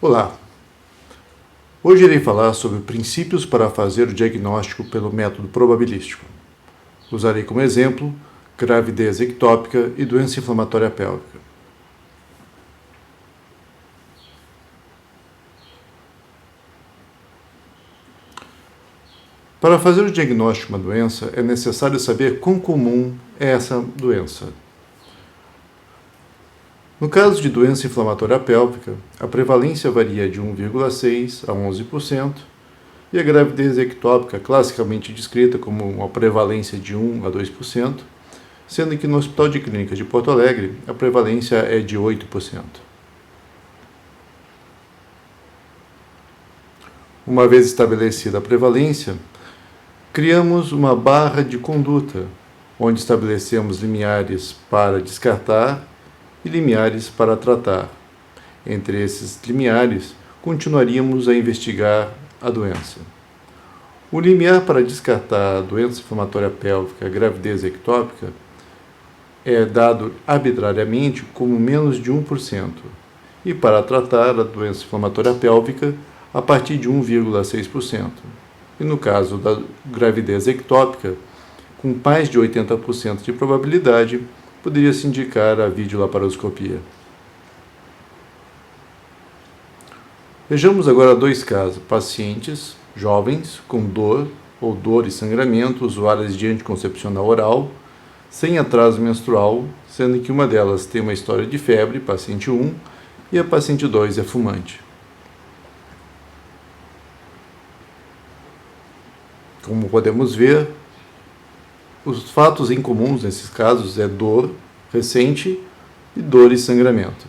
Olá! Hoje irei falar sobre princípios para fazer o diagnóstico pelo método probabilístico. Usarei como exemplo gravidez ectópica e doença inflamatória pélvica. Para fazer o diagnóstico de uma doença, é necessário saber quão comum é essa doença. No caso de doença inflamatória pélvica, a prevalência varia de 1,6% a 11%, e a gravidez ectópica, classicamente descrita como uma prevalência de 1 a 2%, sendo que no Hospital de Clínicas de Porto Alegre a prevalência é de 8%. Uma vez estabelecida a prevalência, criamos uma barra de conduta, onde estabelecemos limiares para descartar e limiares para tratar. Entre esses limiares, continuaríamos a investigar a doença. O limiar para descartar a doença inflamatória pélvica, a gravidez ectópica, é dado arbitrariamente como menos de 1%, e para tratar a doença inflamatória pélvica, a partir de 1,6%. E no caso da gravidez ectópica, com mais de 80% de probabilidade, poderia-se indicar a videolaparoscopia. Vejamos agora dois casos: pacientes jovens com dor ou dor e sangramento, usuárias de anticoncepcional oral, sem atraso menstrual, sendo que uma delas tem uma história de febre, paciente 1, e a paciente 2 é fumante. Como podemos ver, os fatos incomuns nesses casos é dor recente e dor e sangramento.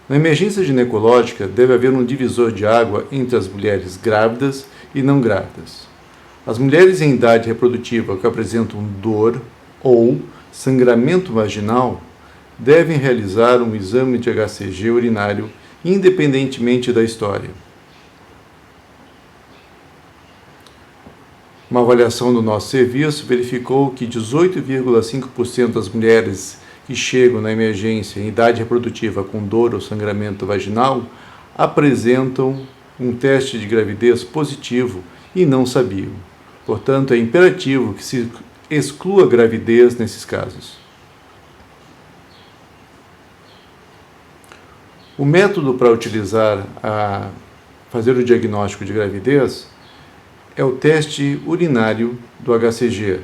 Na emergência ginecológica, deve haver um divisor de água entre as mulheres grávidas e não grávidas. As mulheres em idade reprodutiva que apresentam dor ou sangramento vaginal devem realizar um exame de HCG urinário independentemente da história. Uma avaliação do nosso serviço verificou que 18,5% das mulheres que chegam na emergência em idade reprodutiva com dor ou sangramento vaginal apresentam um teste de gravidez positivo e não sabiam. Portanto, é imperativo que se exclua a gravidez nesses casos. O método para fazer o diagnóstico de gravidez é o teste urinário do HCG,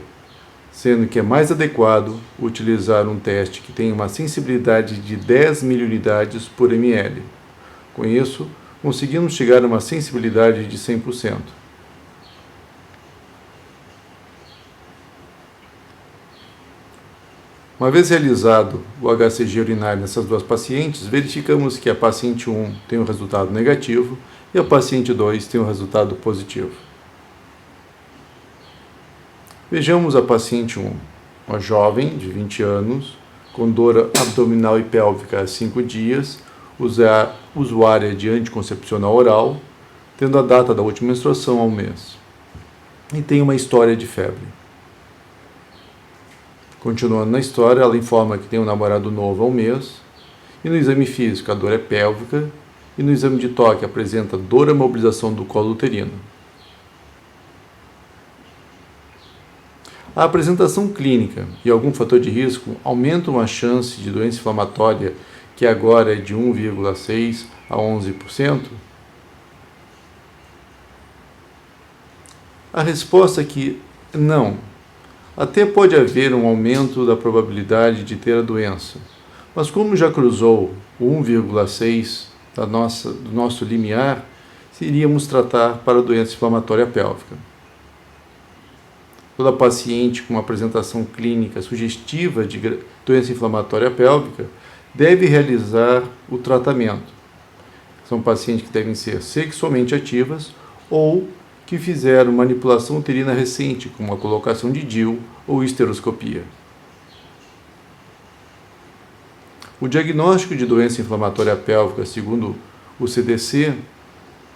sendo que é mais adequado utilizar um teste que tenha uma sensibilidade de 10 milunidades por ml. Com isso, conseguimos chegar a uma sensibilidade de 100%. Uma vez realizado o HCG urinário nessas duas pacientes, verificamos que a paciente 1 tem um resultado negativo e a paciente 2 tem um resultado positivo. Vejamos a paciente 1, uma jovem de 20 anos, com dor abdominal e pélvica há 5 dias, usuária de anticoncepcional oral, tendo a data da última menstruação há 1 mês, e tem uma história de febre. Continuando na história, ela informa que tem um namorado novo há 1 mês, e no exame físico a dor é pélvica, e no exame de toque apresenta dor à mobilização do colo uterino. A apresentação clínica e algum fator de risco aumentam a chance de doença inflamatória, que agora é de 1,6% a 11%? A resposta é que não. Até pode haver um aumento da probabilidade de ter a doença, mas como já cruzou o 1,6% do nosso limiar, iríamos tratar para a doença inflamatória pélvica. Toda paciente com uma apresentação clínica sugestiva de doença inflamatória pélvica deve realizar o tratamento. São pacientes que devem ser sexualmente ativas ou que fizeram manipulação uterina recente, como a colocação de DIU ou histeroscopia. O diagnóstico de doença inflamatória pélvica, segundo o CDC,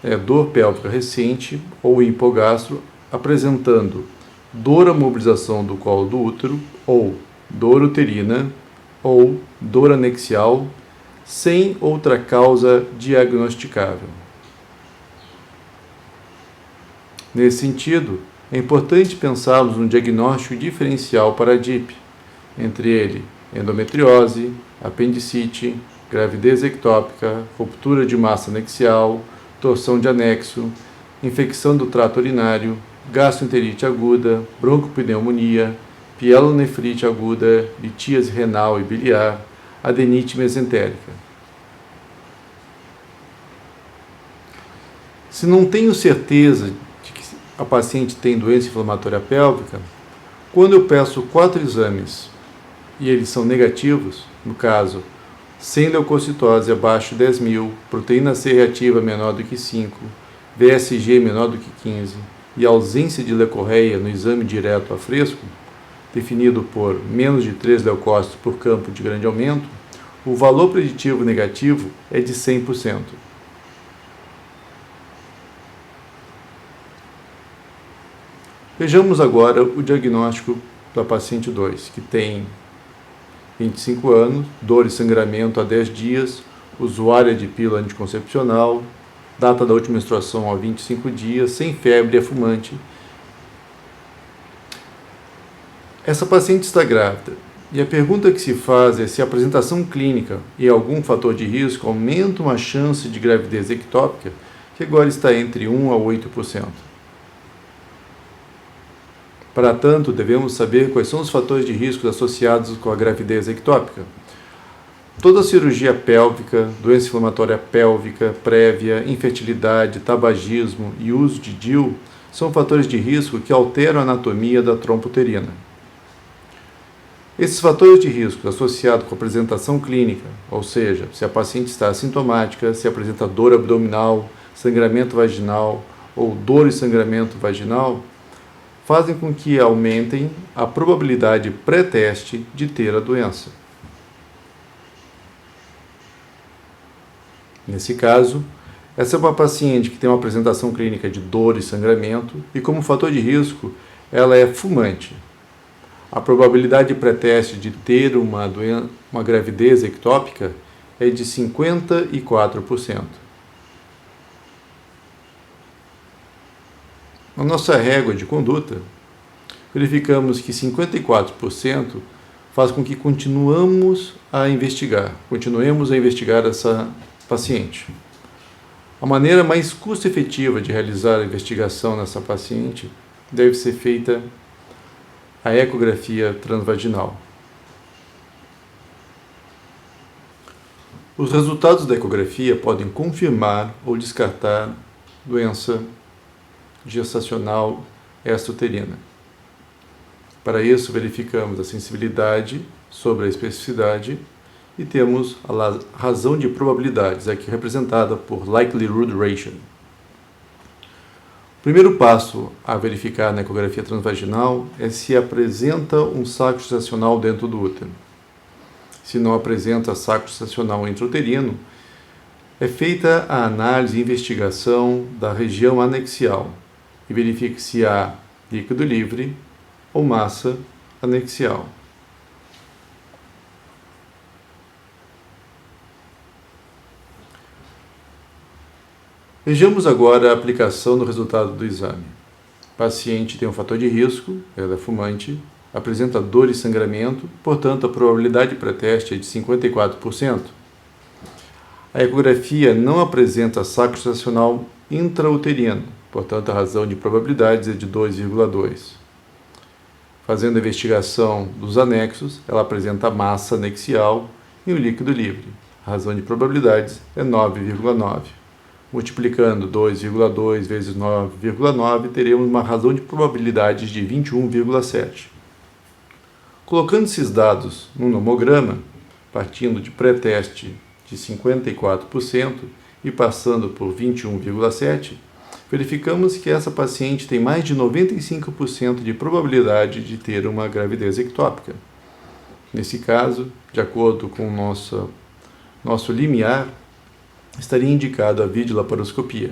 é dor pélvica recente ou hipogastro, apresentando dor à mobilização do colo do útero, ou dor uterina, ou dor anexial, sem outra causa diagnosticável. Nesse sentido, é importante pensarmos num diagnóstico diferencial para a DIP, entre ele endometriose, apendicite, gravidez ectópica, ruptura de massa anexial, torção de anexo, infecção do trato urinário, gastroenterite aguda, broncopneumonia, pielonefrite aguda, litíase renal e biliar, adenite mesentérica. Se não tenho certeza de que a paciente tem doença inflamatória pélvica, quando eu peço 4 exames e eles são negativos, no caso, sem leucocitose abaixo de 10.000, proteína C reativa menor do que 5, VSG menor do que 15 e ausência de leucorreia no exame direto a fresco, definido por menos de 3 leucócitos por campo de grande aumento, o valor preditivo negativo é de 100%. Vejamos agora o diagnóstico da paciente 2, que tem 25 anos, dor e sangramento há 10 dias, usuária de pílula anticoncepcional, data da última menstruação há 25 dias, sem febre, é fumante. Essa paciente está grávida e a pergunta que se faz é se a apresentação clínica e algum fator de risco aumentam a chance de gravidez ectópica, que agora está entre 1 a 8%. Para tanto, devemos saber quais são os fatores de risco associados com a gravidez ectópica. Toda cirurgia pélvica, doença inflamatória pélvica prévia, infertilidade, tabagismo e uso de DIU são fatores de risco que alteram a anatomia da trompa uterina. Esses fatores de risco associados com a apresentação clínica, ou seja, se a paciente está assintomática, se apresenta dor abdominal, sangramento vaginal ou dor e sangramento vaginal, fazem com que aumentem a probabilidade pré-teste de ter a doença. Nesse caso, essa é uma paciente que tem uma apresentação clínica de dor e sangramento e, como fator de risco, ela é fumante. A probabilidade pré-teste de ter uma gravidez ectópica é de 54%. Na nossa régua de conduta, verificamos que 54% faz com que continuemos a investigar essa paciente. A maneira mais custo-efetiva de realizar a investigação nessa paciente deve ser feita a ecografia transvaginal. Os resultados da ecografia podem confirmar ou descartar doença gestacional extrauterina. Para isso, verificamos a sensibilidade sobre a especificidade e temos a razão de probabilidades, aqui representada por Likelihood Ratio. O primeiro passo a verificar na ecografia transvaginal é se apresenta um saco gestacional dentro do útero. Se não apresenta saco gestacional intrauterino, é feita a análise e investigação da região anexial e verifica se há líquido livre ou massa anexial. Vejamos agora a aplicação do resultado do exame. O paciente tem um fator de risco, ela é fumante, apresenta dor e sangramento, portanto a probabilidade pré-teste é de 54%. A ecografia não apresenta saco gestacional intrauterino, portanto a razão de probabilidades é de 2,2. Fazendo a investigação dos anexos, ela apresenta massa anexial e o líquido livre. A razão de probabilidades é 9,9. Multiplicando 2,2 vezes 9,9, teremos uma razão de probabilidades de 21,7. Colocando esses dados no nomograma, partindo de pré-teste de 54% e passando por 21,7%, verificamos que essa paciente tem mais de 95% de probabilidade de ter uma gravidez ectópica. Nesse caso, de acordo com o nosso limiar, estaria indicado a videolaparoscopia.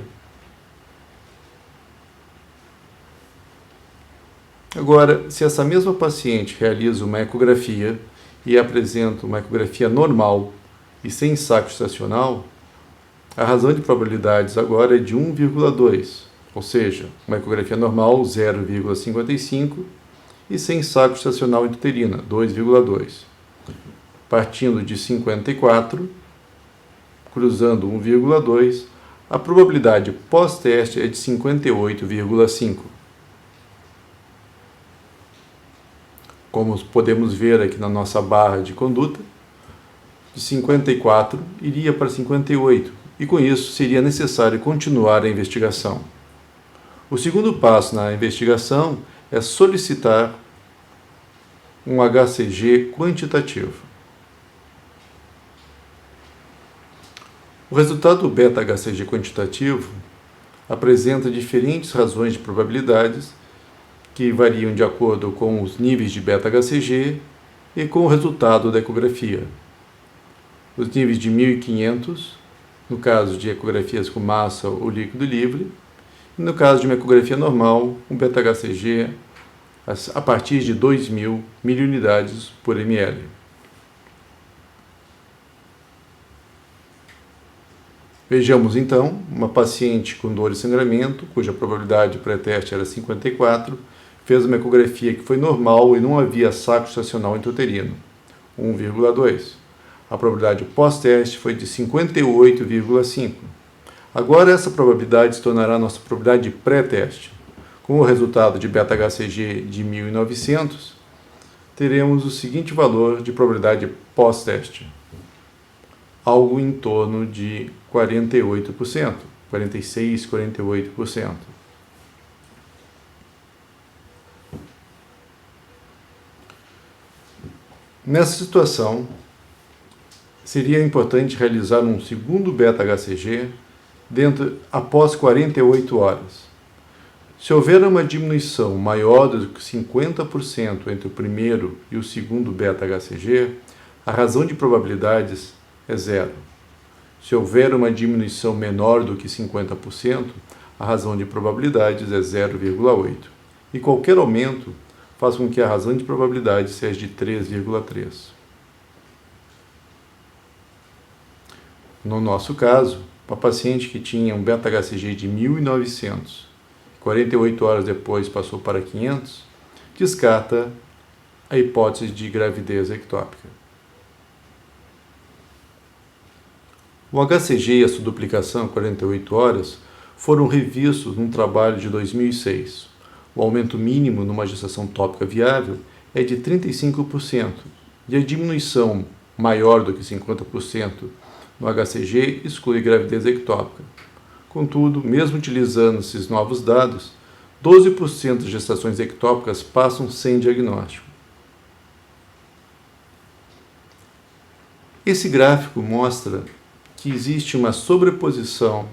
Agora, se essa mesma paciente realiza uma ecografia e apresenta uma ecografia normal e sem saco gestacional, a razão de probabilidades agora é de 1,2, ou seja, uma ecografia normal 0,55 e sem saco gestacional intrauterina 2,2. Partindo de 54, cruzando 1,2, a probabilidade pós-teste é de 58,5. Como podemos ver aqui na nossa barra de conduta, de 54 iria para 58, e com isso seria necessário continuar a investigação. O segundo passo na investigação é solicitar um HCG quantitativo. O resultado do beta-HCG quantitativo apresenta diferentes razões de probabilidades que variam de acordo com os níveis de beta-HCG e com o resultado da ecografia. Os níveis de 1500, no caso de ecografias com massa ou líquido livre, e no caso de uma ecografia normal, um beta-HCG a partir de 2.000 miliunidades por ml. Vejamos então uma paciente com dor e sangramento, cuja probabilidade pré-teste era 54, fez uma ecografia que foi normal e não havia saco gestacional intrauterino, 1,2. A probabilidade pós-teste foi de 58,5. Agora essa probabilidade se tornará nossa probabilidade pré-teste. Com o resultado de beta-HCG de 1900, teremos o seguinte valor de probabilidade pós-teste. Algo em torno de 48%, 46%, 48%. Nessa situação, seria importante realizar um segundo beta-HCG após 48 horas. Se houver uma diminuição maior do que 50% entre o primeiro e o segundo beta-HCG, a razão de probabilidades é zero. Se houver uma diminuição menor do que 50%, a razão de probabilidades é 0,8. E qualquer aumento faz com que a razão de probabilidade seja de 3,3. No nosso caso, uma paciente que tinha um beta-HCG de 1900, 48 horas depois passou para 500, descarta a hipótese de gravidez ectópica. O HCG e a sua duplicação a 48 horas foram revistos num trabalho de 2006. O aumento mínimo numa gestação tópica viável é de 35% e a diminuição maior do que 50% no HCG exclui gravidez ectópica. Contudo, mesmo utilizando esses novos dados, 12% das gestações ectópicas passam sem diagnóstico. Esse gráfico mostra que existe uma sobreposição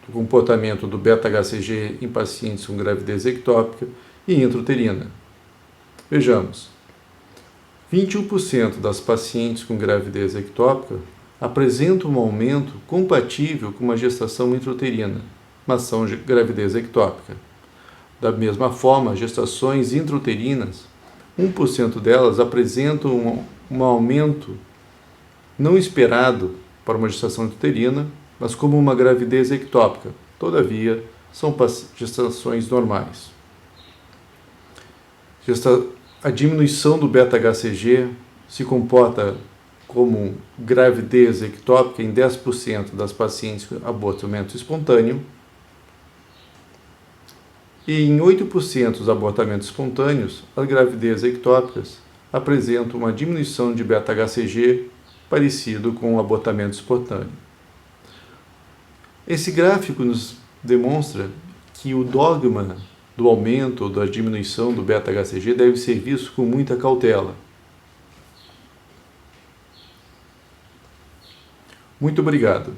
do comportamento do beta-HCG em pacientes com gravidez ectópica e intrauterina. Vejamos, 21% das pacientes com gravidez ectópica apresentam um aumento compatível com uma gestação intrauterina, mas são gravidez ectópica. Da mesma forma, gestações intrauterinas, 1% delas apresentam um aumento não esperado para uma gestação intrauterina, mas como uma gravidez ectópica. Todavia, são gestações normais. A diminuição do beta-HCG se comporta como gravidez ectópica em 10% das pacientes com abortamento espontâneo e em 8% dos abortamentos espontâneos, as gravidezes ectópicas apresentam uma diminuição de beta-HCG parecido com o abortamento espontâneo. Esse gráfico nos demonstra que o dogma do aumento ou da diminuição do beta-HCG deve ser visto com muita cautela. Muito obrigado.